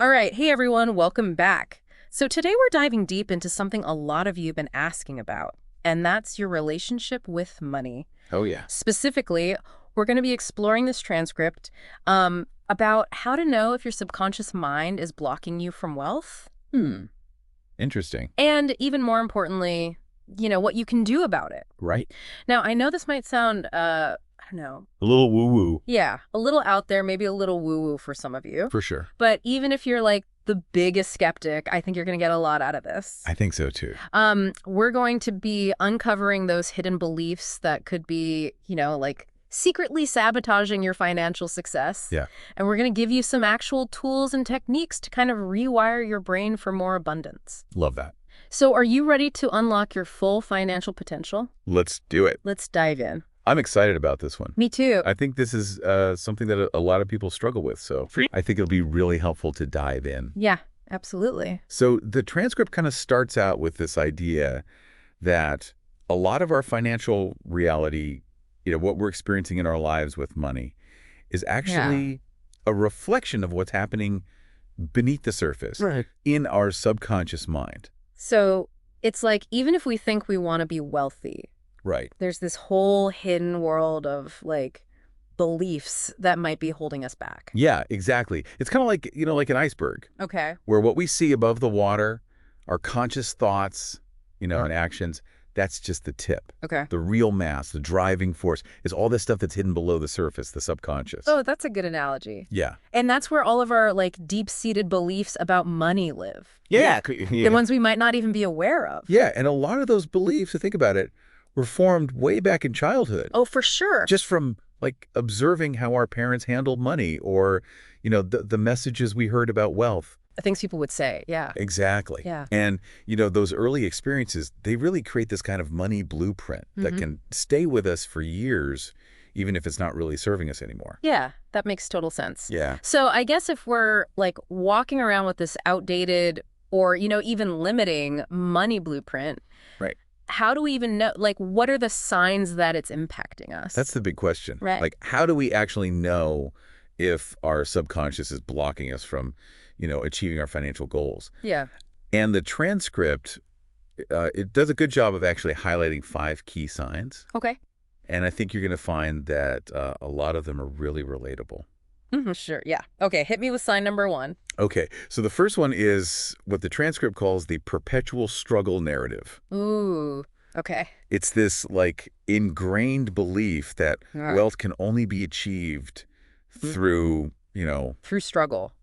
All right. Hey, everyone. Welcome back. So today we're diving deep into something a lot of you have been asking about, and that's your relationship with money. Oh, yeah. Specifically, we're going to be exploring this transcript about how to know if your subconscious mind is blocking you from wealth. Interesting. And even more importantly, what you can do about it. Right. Now, I know this might sound, I don't know. A little woo-woo. Yeah, a little out there, maybe a little woo-woo for some of you. For sure. But even if you're like the biggest skeptic, I think you're going to get a lot out of this. I think so, too. We're going to be uncovering those hidden beliefs that could be, like secretly sabotaging your financial success. Yeah. And we're going to give you some actual tools and techniques to kind of rewire your brain for more abundance. Love that. So are you ready to unlock your full financial potential? Let's do it. Let's dive in. I'm excited about this one. Me too. I think this is something that a lot of people struggle with, so I think it'll be really helpful to dive in. Yeah, absolutely. So the transcript kind of starts out with this idea that a lot of our financial reality, what we're experiencing in our lives with money, is actually a reflection of what's happening beneath the surface in our subconscious mind. So it's like, even if we think we want to be wealthy, Right. there's this whole hidden world of like beliefs that might be holding us back. Yeah, exactly. It's kind of like, like an iceberg, Okay. where what we see above the water, our conscious thoughts, and actions, that's just the tip. Okay. The real mass, the driving force, is all this stuff that's hidden below the surface, the subconscious. Oh, that's a good analogy. Yeah. And that's where all of our like deep-seated beliefs about money live. Yeah. The ones we might not even be aware of. Yeah, and a lot of those beliefs, to think about it, were formed way back in childhood. Oh, for sure. Just from like observing how our parents handled money, or, the messages we heard about wealth. Things people would say, yeah. Exactly. Yeah. And, those early experiences, they really create this kind of money blueprint that can stay with us for years, even if it's not really serving us anymore. Yeah, that makes total sense. Yeah. So I guess if we're like walking around with this outdated or, even limiting money blueprint, Right. how do we even know, like, what are the signs that it's impacting us? That's the big question. Right. Like, how do we actually know if our subconscious is blocking us from, achieving our financial goals? Yeah. And the transcript, it does a good job of actually highlighting 5 key signs. Okay. And I think you're going to find that a lot of them are really relatable. Sure. Yeah. Okay. Hit me with sign number 1. Okay. So the first one is what the transcript calls the perpetual struggle narrative. Ooh. Okay. It's this like ingrained belief that wealth can only be achieved through, Through struggle.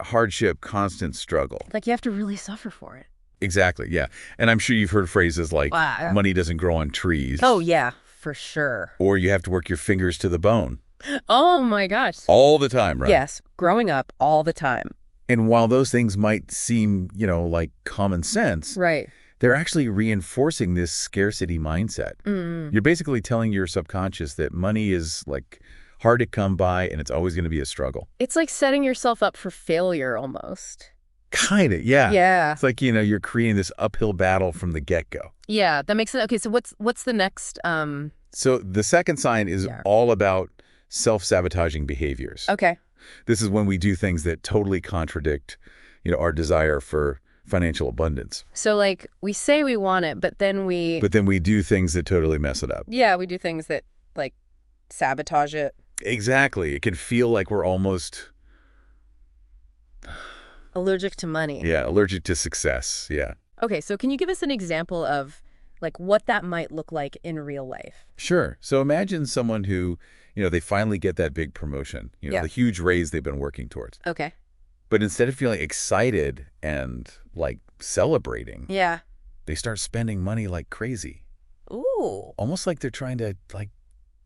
hardship, constant struggle. Like you have to really suffer for it. Exactly. Yeah. And I'm sure you've heard phrases like money doesn't grow on trees. Oh, yeah, for sure. Or you have to work your fingers to the bone. Oh, my gosh. All the time, right? Yes. Growing up all the time. And while those things might seem, like common sense, Right. they're actually reinforcing this scarcity mindset. You're basically telling your subconscious that money is like hard to come by and it's always going to be a struggle. It's like setting yourself up for failure almost. Kind of, yeah. Yeah. It's like, you're creating this uphill battle from the get-go. Yeah, that makes sense. Okay, so what's the next So the second sign is all about self-sabotaging behaviors. Okay. This is when we do things that totally contradict, our desire for financial abundance. So like we say we want it, but then we do things that totally mess it up. Yeah, we do things that like sabotage it. Exactly. It can feel like we're almost Allergic to money. Yeah, allergic to success. Yeah. Okay, so can you give us an example of like what that might look like in real life? Sure. So imagine someone who, they finally get that big promotion, the huge raise they've been working towards. Okay. But instead of feeling excited and like celebrating, Yeah. they start spending money like crazy. Ooh. Almost like they're trying to like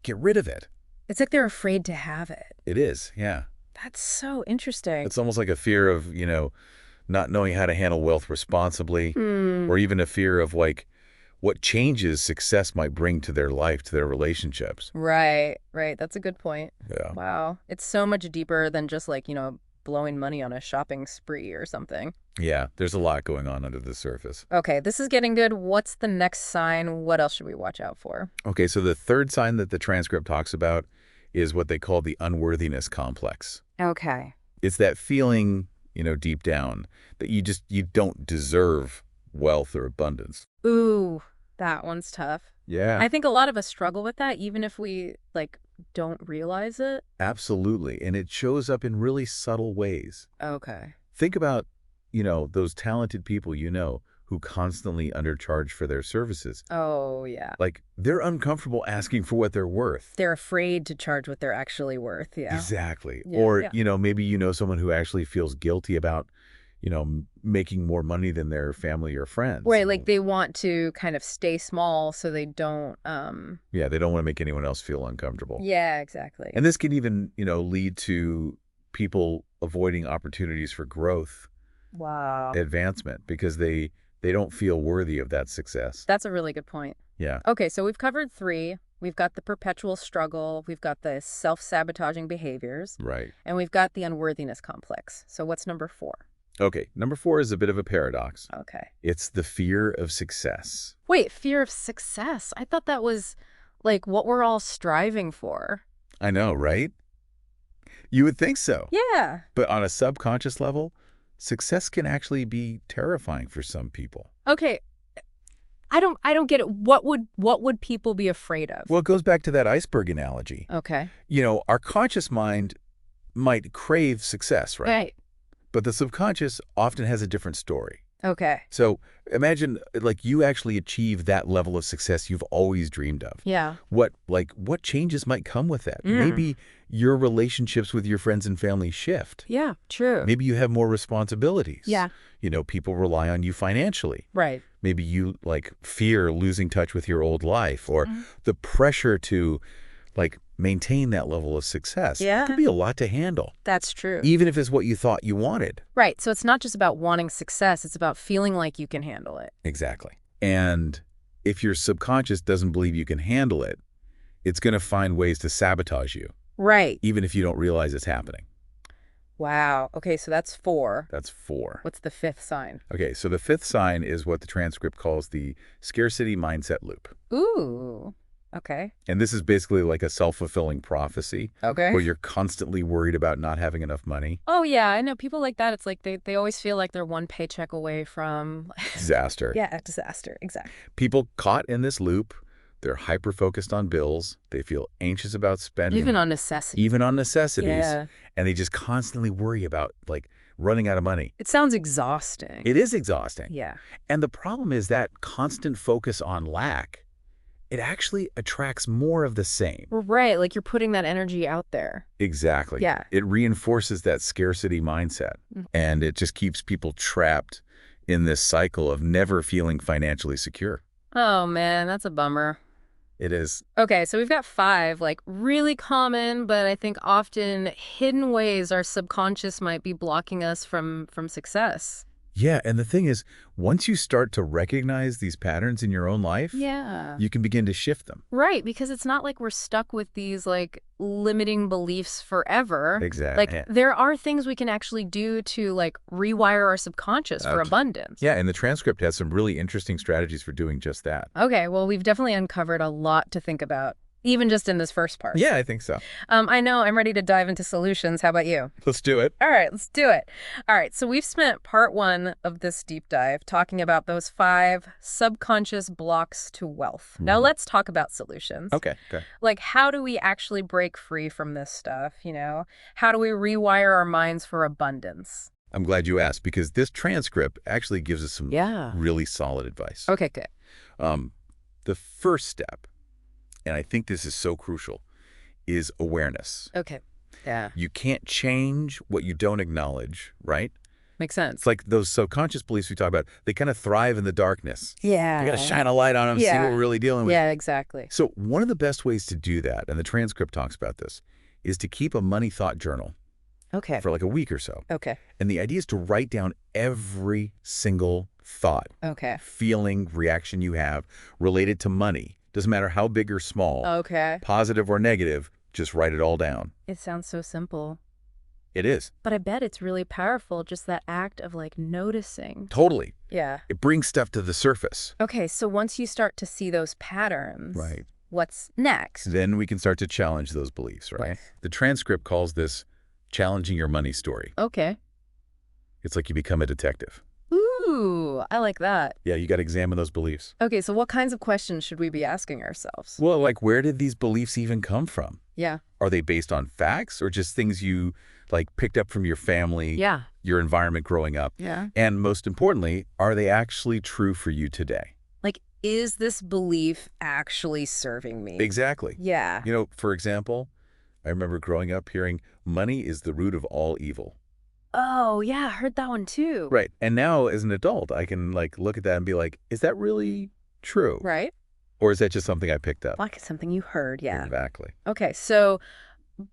get rid of it. It's like they're afraid to have it. It is. Yeah. That's so interesting. It's almost like a fear of, not knowing how to handle wealth responsibly, or even a fear of like what changes success might bring to their life, to their relationships. Right. That's a good point. Yeah. Wow. It's so much deeper than just like, blowing money on a shopping spree or something. Yeah, there's a lot going on under the surface. Okay, this is getting good. What's the next sign? What else should we watch out for? Okay, so the third sign that the transcript talks about is what they call the unworthiness complex. Okay. It's that feeling, deep down, that you don't deserve wealth or abundance. Ooh, that one's tough. Yeah. I think a lot of us struggle with that, even if we, like, don't realize it. Absolutely. And it shows up in really subtle ways. Okay. Think about, those talented people who constantly undercharge for their services. Oh, yeah. Like, they're uncomfortable asking for what they're worth. They're afraid to charge what they're actually worth, yeah. Exactly. Yeah, Or, yeah. maybe someone who actually feels guilty about, making more money than their family or friends. Right, like they want to kind of stay small so they don't, Yeah, they don't want to make anyone else feel uncomfortable. Yeah, exactly. And this can even, lead to people avoiding opportunities for growth, Wow. advancement, because they don't feel worthy of that success. That's a really good point. Yeah. Okay, so we've covered 3. We've got the perpetual struggle, we've got the self-sabotaging behaviors, Right. and we've got the unworthiness complex. So what's number 4? Okay, number 4 is a bit of a paradox. Okay. It's the fear of success. Wait, fear of success. I thought that was, like, what we're all striving for. I know, right? You would think so. Yeah. But on a subconscious level, success can actually be terrifying for some people. Okay. I don't get it. What would people be afraid of? Well, it goes back to that iceberg analogy. Okay. Our conscious mind might crave success, right? Right. But the subconscious often has a different story. Okay. So imagine, like, you actually achieve that level of success you've always dreamed of. Yeah. What changes might come with that? Maybe your relationships with your friends and family shift. Yeah, true. Maybe you have more responsibilities. Yeah. People rely on you financially. Right. Maybe you, fear losing touch with your old life, or the pressure to, maintain that level of success. Yeah. It could be a lot to handle, That's true. even if it's what you thought you wanted. Right. So it's not just about wanting success. It's about feeling like you can handle it. Exactly. And if your subconscious doesn't believe you can handle it, it's going to find ways to sabotage you, Right. even if you don't realize it's happening. Wow. Okay, so that's 4. That's 4. What's the 5th sign? Okay, so the 5th sign is what the transcript calls the scarcity mindset loop. Ooh. Okay. And this is basically like a self-fulfilling prophecy Okay. where you're constantly worried about not having enough money. Oh, yeah. I know people like that. It's like they always feel like they're one paycheck away from Disaster. Yeah, a disaster. Exactly. People caught in this loop, they're hyper-focused on bills. They feel anxious about spending. Even on necessities. Even on necessities. Yeah. And they just constantly worry about, running out of money. It sounds exhausting. It is exhausting. Yeah. And the problem is that constant focus on lack, it actually attracts more of the same. Right. Like you're putting that energy out there. Exactly. Yeah. It reinforces that scarcity mindset. And it just keeps people trapped in this cycle of never feeling financially secure. Oh, man, that's a bummer. It is. Okay, so we've got 5, really common, but I think often hidden ways our subconscious might be blocking us from success. Yeah, and the thing is, once you start to recognize these patterns in your own life, Yeah. you can begin to shift them. Right, because it's not like we're stuck with these, limiting beliefs forever. Exactly. There are things we can actually do to, rewire our subconscious for abundance. Yeah, and the transcript has some really interesting strategies for doing just that. Okay, well, we've definitely uncovered a lot to think about, even just in this first part. Yeah, I think so. I know I'm ready to dive into solutions. How about you? Let's do it. All right, let's do it. All right, so we've spent part 1 of this deep dive talking about those 5 subconscious blocks to wealth. Now let's talk about solutions. Okay. How do we actually break free from this stuff, How do we rewire our minds for abundance? I'm glad you asked, because this transcript actually gives us some really solid advice. Okay, good. The first step, and I think this is so crucial, is awareness. Okay. Yeah. You can't change what you don't acknowledge, right? Makes sense. It's like those subconscious beliefs we talk about. They kind of thrive in the darkness. Yeah. You got to shine a light on them, see what we're really dealing with. Yeah, exactly. So one of the best ways to do that, and the transcript talks about this, is to keep a money thought journal Okay. for a week or so. Okay. And the idea is to write down every single thought, Okay. feeling, reaction you have related to money. Doesn't matter how big or small, Okay. positive or negative, just write it all down. It sounds so simple. It is. But I bet it's really powerful, just that act of noticing. Totally. Yeah. It brings stuff to the surface. Okay, so once you start to see those patterns, Right. what's next? Then we can start to challenge those beliefs, right? Right. The transcript calls this challenging your money story. Okay. It's like you become a detective. Ooh, I like that. Yeah, you got to examine those beliefs. Okay, so what kinds of questions should we be asking ourselves? Well, like, where did these beliefs even come from? Yeah. Are they based on facts or just things you, like, picked up from your family, Yeah. your environment growing up? Yeah. And most importantly, are they actually true for you today? Like, is this belief actually serving me? Exactly. Yeah. For example, I remember growing up hearing money is the root of all evil. Oh, yeah, I heard that one too. Right. And now as an adult, I can like look at that and be like, is that really true? Right? Or is that just something I picked up? Like it's something you heard, yeah. Exactly. Okay, so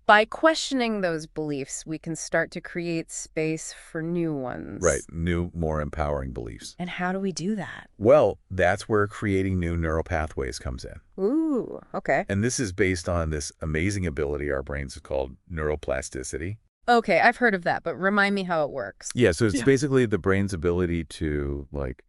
by questioning those beliefs, we can start to create space for new ones. Right. New, more empowering beliefs. And how do we do that? Well, that's where creating new neural pathways comes in. Ooh, okay. And this is based on this amazing ability our brains have called neuroplasticity. Okay, I've heard of that, but remind me how it works. Yeah, so it's basically the brain's ability to like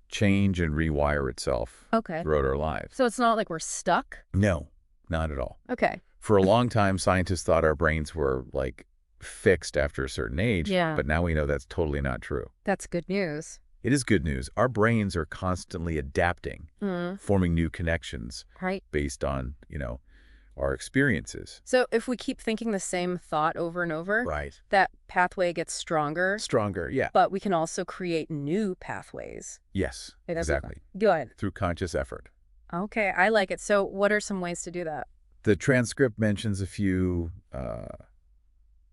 change and rewire itself Okay. throughout our lives. So it's not like we're stuck? No, not at all. Okay. For a long time, scientists thought our brains were like fixed after a certain age, Yeah. but now we know that's totally not true. That's good news. It is good news. Our brains are constantly adapting, forming new connections Right. based on, our experiences. So if we keep thinking the same thought over and over, Right. that pathway gets stronger, Stronger, yeah. but we can also create new pathways. Yes, Okay, that's exactly. Good. Through conscious effort. Okay, I like it. So what are some ways to do that? The transcript mentions a few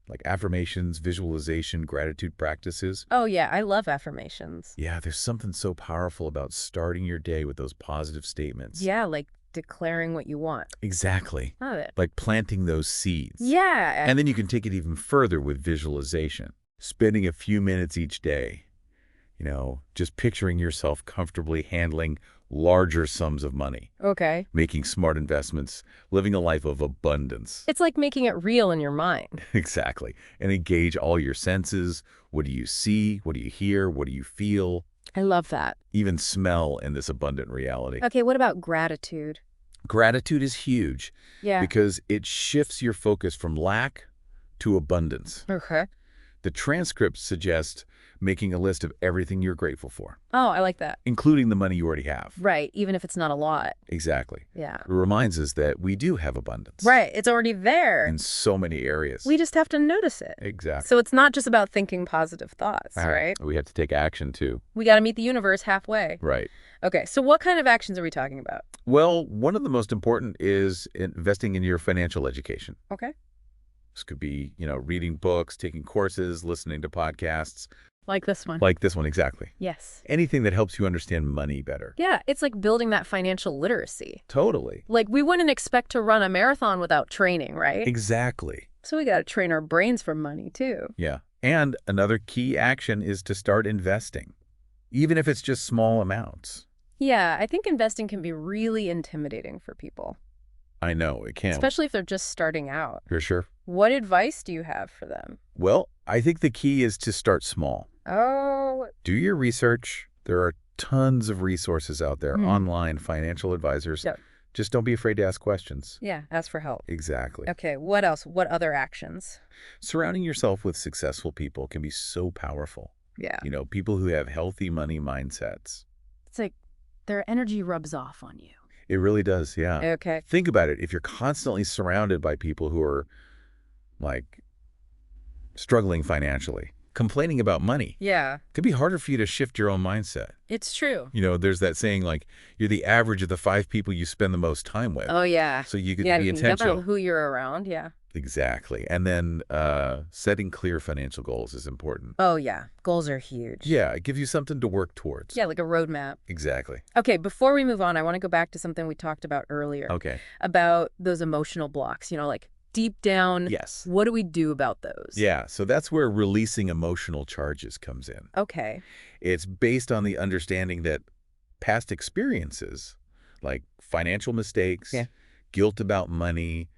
like affirmations, visualization, gratitude practices. Oh, yeah, I love affirmations. Yeah, there's something so powerful about starting your day with those positive statements. Yeah, like declaring what you want. Exactly. Love it. Like planting those seeds. Yeah. And then you can take it even further with visualization. Spending a few minutes each day, just picturing yourself comfortably handling larger sums of money, Okay. making smart investments, living a life of abundance. It's like making it real in your mind. Exactly. And engage all your senses. What do you see? What do you hear? What do you feel? I love that. Even smell in this abundant reality. Okay, what about gratitude? Gratitude is huge Yeah. because it shifts your focus from lack to abundance. Okay. The transcript suggests making a list of everything you're grateful for, Oh, I like that. including the money you already have. Right, even if it's not a lot. Exactly. Yeah. It reminds us that we do have abundance. Right, it's already there. In so many areas. We just have to notice it. Exactly. So it's not just about thinking positive thoughts, right? We have to take action too. We got to meet the universe halfway. Right. Okay, so what kind of actions are we talking about? Well, one of the most important is investing in your financial education. Okay. This could be, reading books, taking courses, listening to podcasts. Like this one. Like this one, exactly. Yes. Anything that helps you understand money better. Yeah, it's like building that financial literacy. Totally. Like we wouldn't expect to run a marathon without training, right? Exactly. So we got to train our brains for money too. Yeah. And another key action is to start investing, even if it's just small amounts. Yeah, I think investing can be really intimidating for people, I know, it can. especially if they're just starting out. For sure. What advice do you have for them? Well, I think the key is to start small. Oh, Do your research. There are tons of resources out there, online, financial advisors. Yep. Just don't be afraid to ask questions. yeah, ask for help. Exactly. Okay, what else? What other actions? Surrounding yourself with successful people can be so powerful. Yeah. People who have healthy money mindsets. It's like their energy rubs off on you. It really does, yeah. Okay. Think about it. If you're constantly surrounded by people who are, like, struggling financially, complaining about money, Yeah, it could be harder for you to shift your own mindset. it's true. There's that saying, like, you're the average of the 5 people you spend the most time with. Oh, yeah. So you could Yeah, be you can get intentional. out who you're around, yeah. Exactly. And then setting clear financial goals is important. Oh, yeah. Goals are huge. Yeah, it gives you something to work towards. Yeah, like a roadmap. Exactly. Okay, before we move on, I want to go back to something we talked about earlier. Okay. About those emotional blocks, like deep down. Yes. What do we do about those? Yeah, so that's where releasing emotional charges comes in. Okay. It's based on the understanding that past experiences, like financial mistakes, Yeah. guilt about money,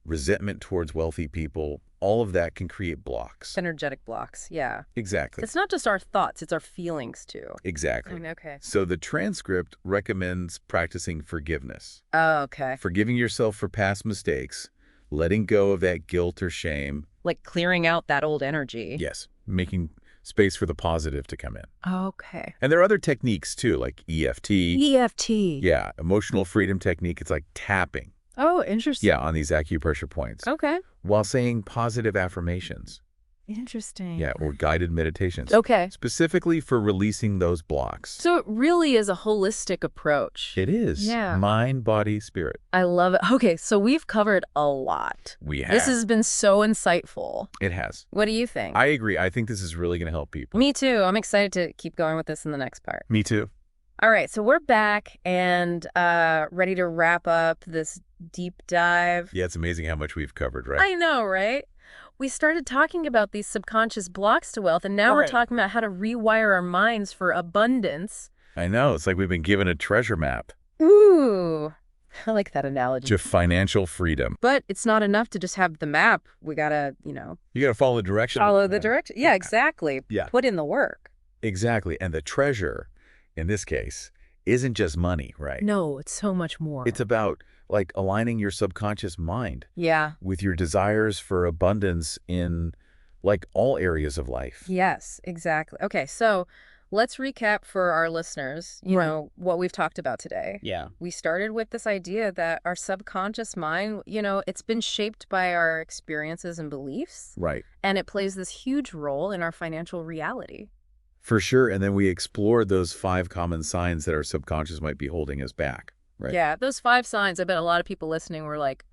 resentment towards wealthy people, all of that can create blocks. Energetic blocks, yeah. Exactly. It's not just our thoughts, it's our feelings too. Exactly. Okay. So the transcript recommends practicing forgiveness. Oh, okay. Forgiving yourself for past mistakes, letting go of that guilt or shame. Like clearing out that old energy. Yes, making space for the positive to come in. Okay. And there are other techniques too, like EFT. EFT. Yeah, emotional freedom technique. It's like tapping. Oh, interesting. Yeah, on these acupressure points. Okay. While saying positive affirmations. Interesting. Yeah, or guided meditations. Okay. Specifically for releasing those blocks. So it really is a holistic approach. It is. Yeah. Mind, body, spirit. I love it. Okay, so we've covered a lot. We have. This has been so insightful. It has. What do you think? I agree. I think this is really going to help people. Me too. I'm excited to keep going with this in the next part. Me too. All right, so we're back and ready to wrap up this deep dive. Yeah, it's amazing how much we've covered, right? I know, right? We started talking about these subconscious blocks to wealth, and now we're talking about how to rewire our minds for abundance. I know. It's like we've been given a treasure map. Ooh, I like that analogy. To financial freedom. But it's not enough to just have the map. We gotta, You got to follow the direction. follow the direction. Yeah, exactly. Yeah. Put in the work. Exactly. And the treasure, in this case, isn't just money, right? No, it's so much more. It's about, like, aligning your subconscious mind Yeah. with your desires for abundance in, like, all areas of life. Yes, exactly. Okay, so let's recap for our listeners, what we've talked about today. Yeah. We started with this idea that our subconscious mind, it's been shaped by our experiences and beliefs, Right. and it plays this huge role in our financial reality. For sure. And then we explored those 5 common signs that our subconscious might be holding us back, right? Yeah, those 5 signs, I bet a lot of people listening were like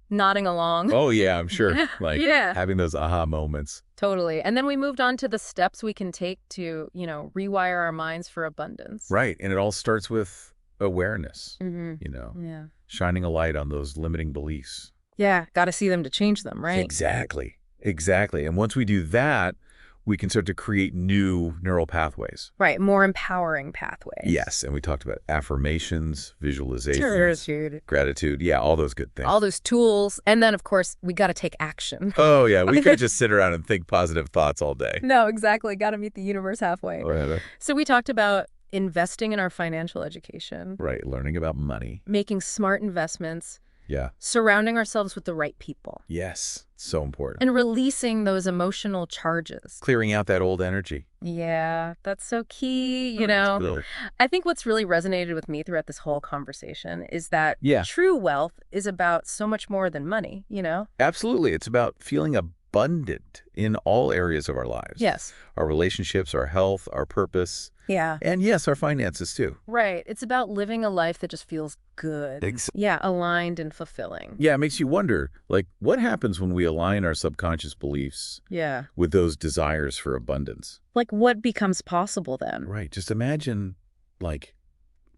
nodding along. Oh, yeah, I'm sure. Like, Yeah. having those aha moments. Totally. And then we moved on to the steps we can take to, rewire our minds for abundance. Right. And it all starts with awareness, Mm-hmm. Yeah. shining a light on those limiting beliefs. Yeah, got to see them to change them, right? Exactly. Exactly. And once we do that, we can start to create new neural pathways. Right, more empowering pathways. Yes. And we talked about affirmations, visualizations, gratitude. Yeah, all those good things. All those tools. And then, of course, we got to take action. Oh, yeah. We can't just sit around and think positive thoughts all day. No, exactly. Got to meet the universe halfway. Right. So we talked about investing in our financial education. Right. Learning about money. Making smart investments. Yeah. Surrounding ourselves with the right people. Yes. So important. And releasing those emotional charges. Clearing out that old energy. Yeah, that's so key, I think what's really resonated with me throughout this whole conversation is that true wealth is about so much more than money, Absolutely. It's about feeling abundant in all areas of our lives. Yes. Our relationships, our health, our purpose. Yeah. And yes, our finances too. Right. It's about living a life that just feels good. Yeah, aligned and fulfilling. Yeah, it makes you wonder, like, what happens when we align our subconscious beliefs with those desires for abundance? Like, what becomes possible then? Right. Just imagine, like,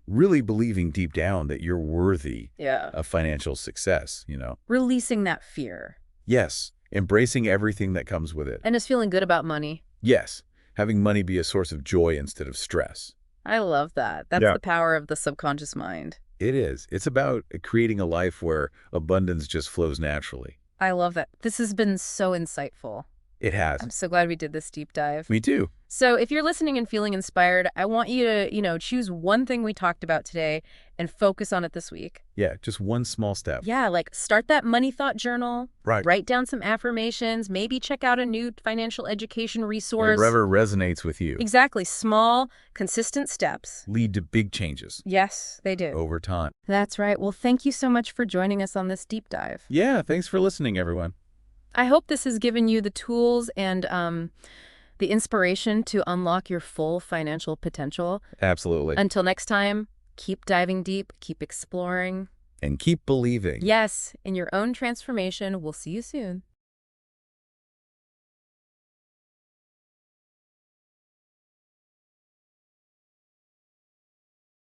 really believing deep down that you're worthy of financial success, Releasing that fear. Yes. Embracing everything that comes with it. And just feeling good about money. Yes. Having money be a source of joy instead of stress. I love that. That's the power of the subconscious mind. It is. It's about creating a life where abundance just flows naturally. I love that. This has been so insightful. It has. I'm so glad we did this deep dive. Me too. So if you're listening and feeling inspired, I want you to, choose one thing we talked about today and focus on it this week. Yeah, just one small step. Yeah, like start that money thought journal. Right. Write down some affirmations. Maybe check out a new financial education resource. Whatever resonates with you. Exactly. Small, consistent steps Lead to big changes. Yes, they do. Over time. That's right. Well, thank you so much for joining us on this deep dive. Yeah, thanks for listening, everyone. I hope this has given you the tools and the inspiration to unlock your full financial potential. Absolutely. Until next time, keep diving deep, keep exploring. And keep believing. Yes, in your own transformation. We'll see you soon.